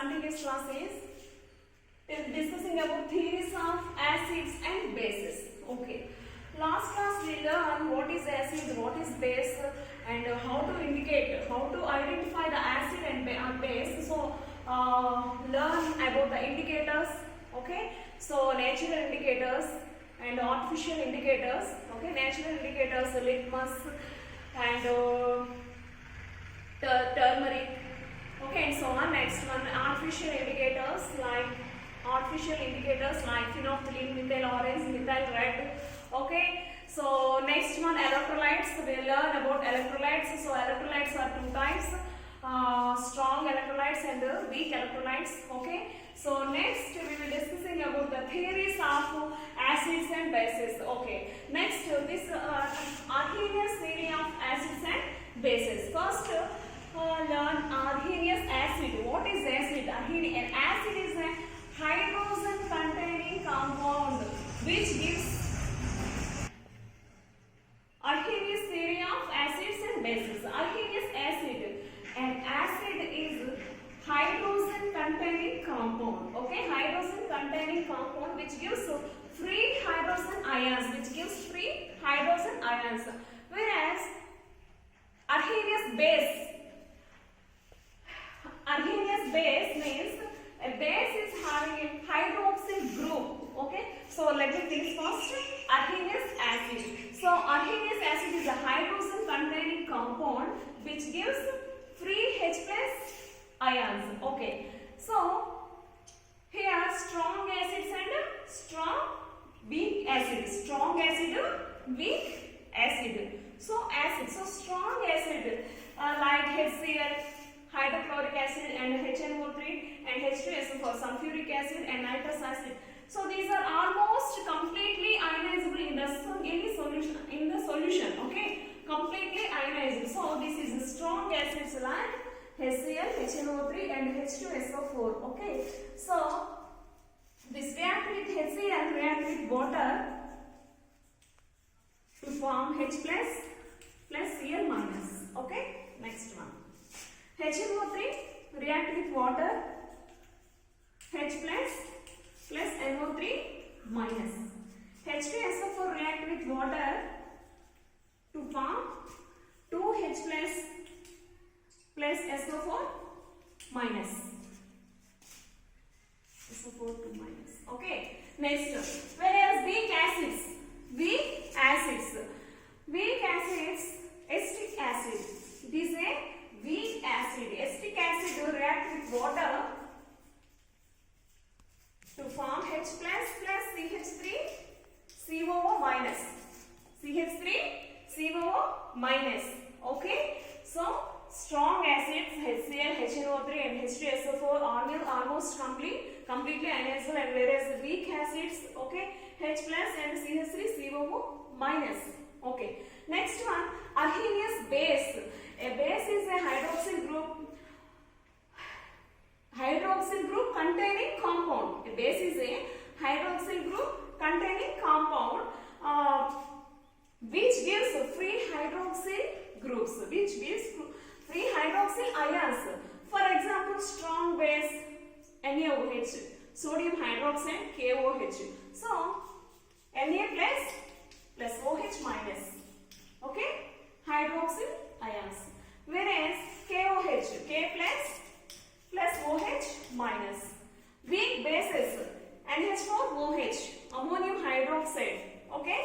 continuous class is discussing about theories of acids and bases. Okay. Last class we learned what is acid, what is base, and how to indicate, how to identify the acid and base. So learn about the indicators. Okay. So natural indicators and artificial indicators. Okay. Natural indicators, litmus and turmeric. Okay, and so on. Next one, artificial indicators like phenolphthalein, methyl orange, methyl red. Okay, so next one, electrolytes. We learn about electrolytes. So electrolytes are two types, strong electrolytes and weak electrolytes. Okay, so next we will discussing about the theories of acids and bases. Okay, next this Arrhenius theory of acids and bases. First, learn Arrhenius acid. What is acid? An acid is a hydrogen containing compound which gives Arrhenius theory of acids and bases. Arrhenius acid. An acid is hydrogen containing compound. Okay, hydrogen containing compound which gives free hydrogen ions. Whereas Arrhenius base means a base is having a hydroxyl group. Okay, so let me think first. Arrhenius acid. So Arrhenius acid is a hydrogen containing compound which gives free H plus ions. Okay, so here strong acids and strong weak acid. Strong acid, weak acid. So acid. So strong acid like HCl, hydrochloric acid, and HNO3 and H2SO4, sulfuric acid and nitrous acid. So these are almost completely ionizable in the solution. Okay, completely ionized. So this is strong acids like HCl, HNO3 and H2SO4. Okay, so this react with HCl, react with water to form H plus Cl minus. Okay, next one. HNO3 react with water, H plus NO3 minus. H2SO4 react with water to form 2H plus SO4 minus. SO4 2 minus. Okay. Next, whereas weak acids, acetic acid. It is a weak acid. Acetic acid will react with water to form H plus CH3 COO minus. CH3 COO minus. Okay. So strong acids HCl, HNO3 and H2SO4 are almost completely ionizable, and whereas the weak acids, okay, H plus and CH3 COO minus. Okay. Next one, Arrhenius base. A base is a hydroxyl group containing compound. A base is a hydroxyl group containing compound which gives free hydroxyl groups, which gives free hydroxyl ions. For example, strong base NaOH, sodium hydroxide KOH. So Na plus OH minus. Okay, hydroxyl ions. Whereas KOH, K plus OH minus. Weak bases, NH4OH, ammonium hydroxide. Okay.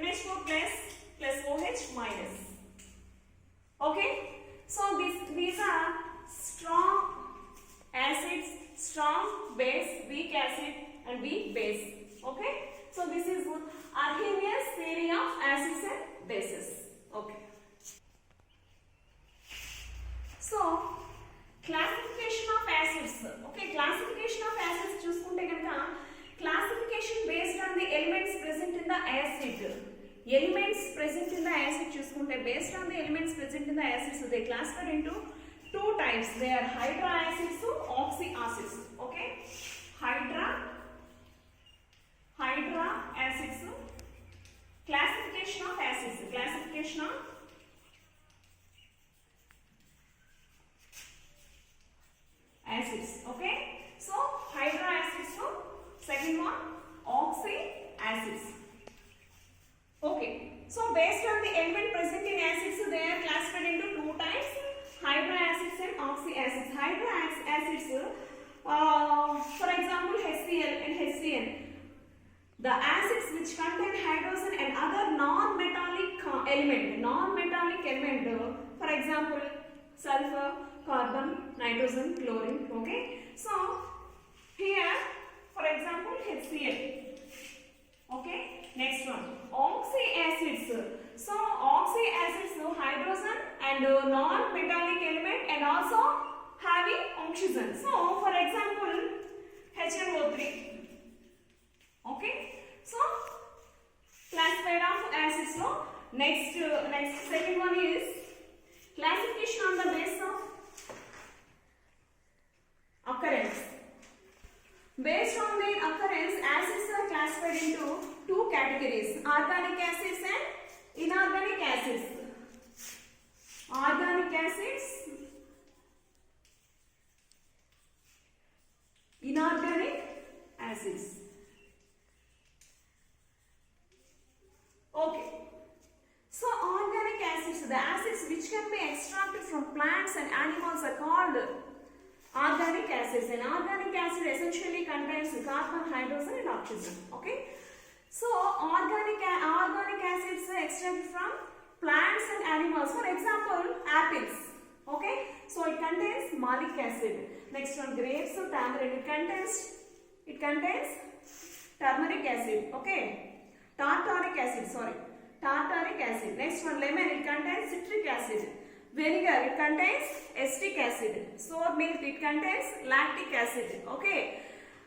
NH4 plus OH minus. Okay. So these are strong acids, strong base, weak acid and weak base. Okay. So this is Arrhenius theory of acids and bases. Okay. So classification of acids. Okay, classification of acids చూసుకుంటే కనుక classification based on the elements present in the acid. Elements present in the acid చూసుకుంటే based on the elements present in the acids, they classified into two types. They are hydra acids, oxy acids. Okay, hydra acids. Classification of acids. Classification of Second one, oxy acids. Okay, so based on the element present in acids, they are classified into two types, hydroacids and oxyacids. Hydroacids, for example, HCl and HCN. The acids which contain hydrogen and other non-metallic element, for example, sulfur, carbon, nitrogen, chlorine. Okay, so here, for example, HCl. Okay, next one, oxyacids. So oxyacids, hydrogen and non-metallic element and also having oxygen. So for example, HNO3. Okay, so classified of acids. So next second one is classification on the basis of occurrence. Based on their occurrence, acids are classified into two categories, organic acids and inorganic acids. Organic acids, inorganic acids. Okay, so organic acids, the acids which can be extracted from plants and animals are called organic acids. An organic acid essentially contains carbon, hydrogen and oxygen. Okay, so organic acids are extracted from plants and animals. For example, apples. Okay, so it contains malic acid. Next one, grapes or tamarind, it contains turmeric acid. Okay, tartaric acid. Next one, lemon, it contains citric acid. Vinegar, it contains acetic acid. Sour milk, it contains lactic acid. Okay,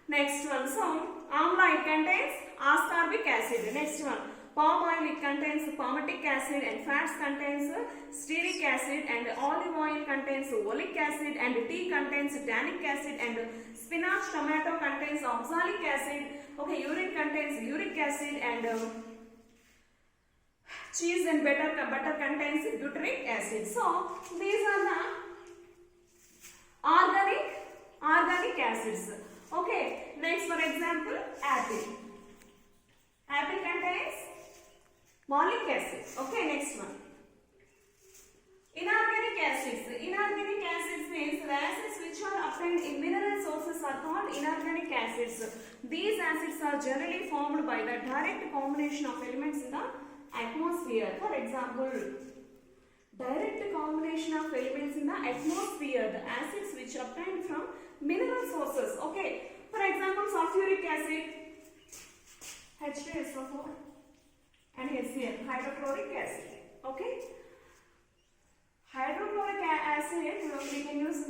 next one, so amla, it contains ascorbic acid. Next one, palm oil, it contains palmitic acid, and fats contains stearic acid, and olive oil contains oleic acid, and tea contains tannic acid, and spinach, tomato contains oxalic acid. Okay, urine contains uric acid, and cheese and butter contains butyric acid. So these are the organic acids. Okay, next for example, apple. Apple contains malic acid. Okay, next one. Inorganic acids. Inorganic acids means the acids which are obtained in mineral sources are called inorganic acids. These acids are generally formed by the direct combination of elements in the atmosphere. For example, direct combination of elements in the atmosphere, the acids which are obtained from mineral sources. Okay, for example, sulfuric acid, H2SO4, and HCl, hydrochloric acid. Okay, hydrochloric acid we can use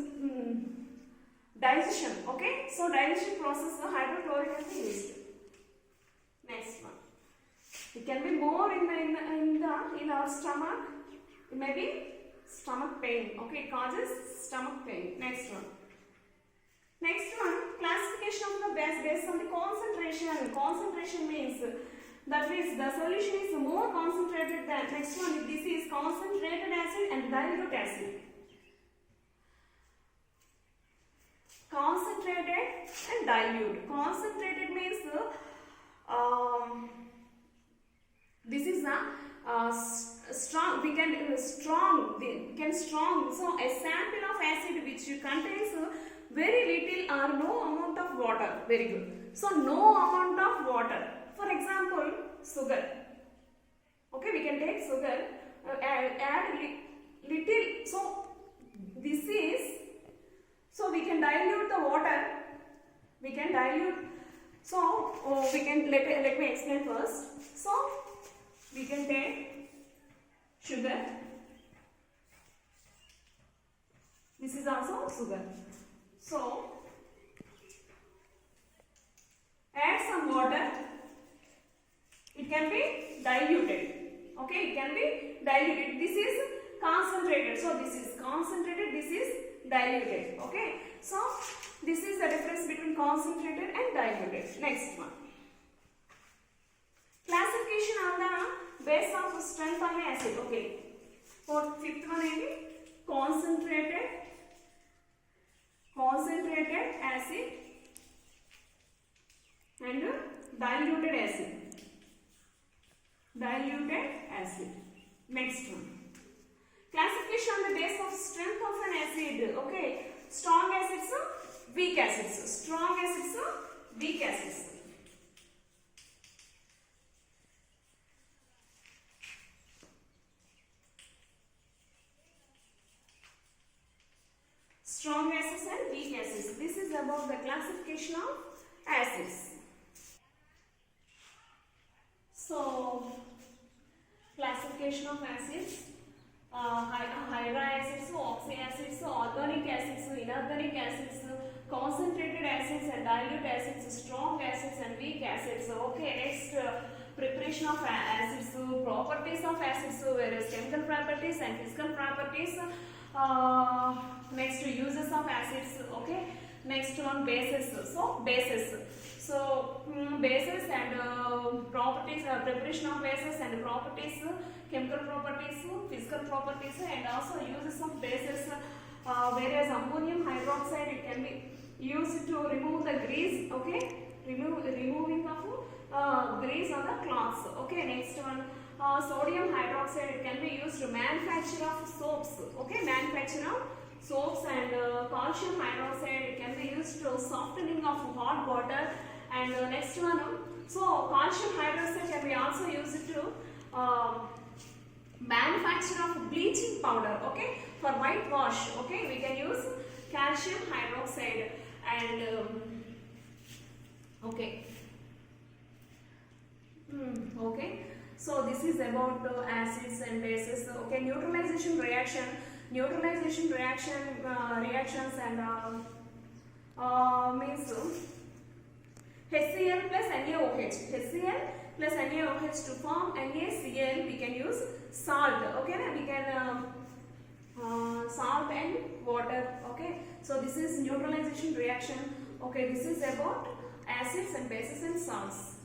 digestion. Okay, so digestion process, the hydrochloric acid is used. Next one, it can be more in our stomach. It may be stomach pain. Okay, it causes stomach pain. Next one, classification of the base based on the concentration. Concentration means that means the solution is more concentrated than. Next one, this is concentrated acid and dilute acid. Concentrated and dilute. Concentrated means this is a strong. We can strong. So a sample of acid which contains very little or no amount of water. Very good. So no amount of water. For example, sugar. Okay, we can take sugar, add little. So this is. So we can dilute the water. We can dilute. So we can let me explain first. So we can take sugar. This is also sugar. So add some water. It can be diluted. Okay, it can be diluted. This is concentrated. So this is concentrated. This is diluted. Okay, so this is the difference between concentrated and diluted. Next one, classification on the base of strength of the acid. Okay, for fifth one is concentrated acid and diluted acid. Diluted acid. Next one. Classification on the basis of strength of an acid. Okay. Strong acids, weak acids. Strong acids, weak acids. Strong acids and weak acids. This is about the classification of acids. So, classification of acids. Hydra acids, oxy acids, organic acids, inorganic acids, concentrated acids and dilute acids, strong acids and weak acids. Okay, next preparation of acids, properties of acids, various chemical properties and physical properties. Next uses of acids. Okay, next one bases. So bases. So bases and properties, preparation of bases and properties, chemical properties, physical properties, and also uses of bases. Whereas ammonium hydroxide, it can be used to remove the grease. Okay, removing of grease on the cloths. Okay, next one. Sodium hydroxide, it can be used to manufacture of soaps. Okay, manufacture of soaps. And calcium hydroxide, it can be used to softening of hot water. And next one, so calcium hydroxide can be also used to manufacture of bleaching powder. Okay, for whitewash. Okay, we can use calcium hydroxide. And okay. Okay. So this is about acids and bases. Okay, neutralization reaction, reactions and means HCl plus NaOH. HCl plus NaOH to form NaCl. We can use salt. Okay, we can salt and water. Okay, so this is neutralization reaction. Okay, this is about acids and bases and salts.